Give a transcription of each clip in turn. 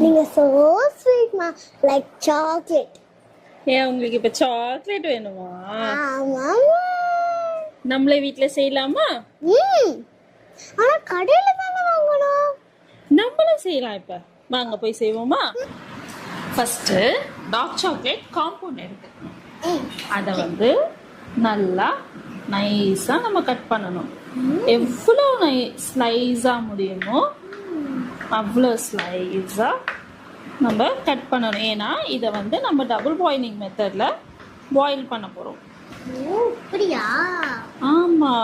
நீங்க so sweet ma, like chocolate. ஏன் உங்களுக்கு இப்ப சாக்லேட் வேணுமா? ஆமாமா. நம்மளே வீட்ல செய்யலாமா? ஆனா கடையில தானே வாங்கணும். நம்மளும் செய்யலாம். இப்ப வாங்க போய் செய்வோமா? ஃபர்ஸ்ட் டார்க் சாக்லேட் காம்பவுண்ட் எடுத்துக்கணும். அதை வந்து நல்லா நைஸா நம்ம கட் பண்ணணும். எவ்வளோ ஸ்லைஸா முடியுமோ அவ்வளோ ஸ்லைஸா நம்ம கட் பண்ணணும். ஏன்னா இதை வந்து நம்ம டபுள் பாயிலிங் மெத்தட்ல பாயில் பண்ண போறோம். அப்படியா? ஆமா.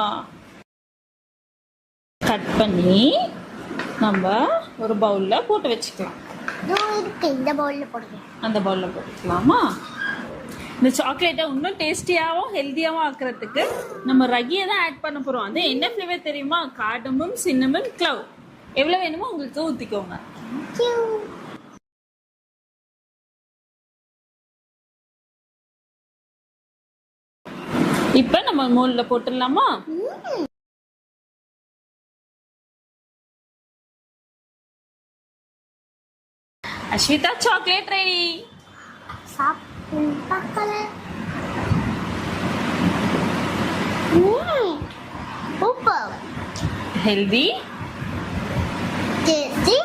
கட் பண்ணி நம்ம ஒரு பவுல்ல போட்டு வச்சுக்கலாம். இந்த பவுல்ல போடுங்க. அந்த பவுல்ல போட்டுக்கலாமா? இந்த சாக்லேட்டை இன்னும் டேஸ்டியாகவும் ஹெல்த்தியாகவும் ஆக்குறதுக்கு நம்ம ரகியை தான் ஆட் பண்ண போறோம். அது என்ன ஃப்ளேவர் தெரியுமா? Cardamom, cinnamon, clove. எவ்வளவு வேணுமோ உங்களுக்கு ஊத்திக்கோங்க. இப்ப நம்ம மோல்ல போட்டுடலாமா? Ashvitha, chocolate ready. Super. Healthy, tasty.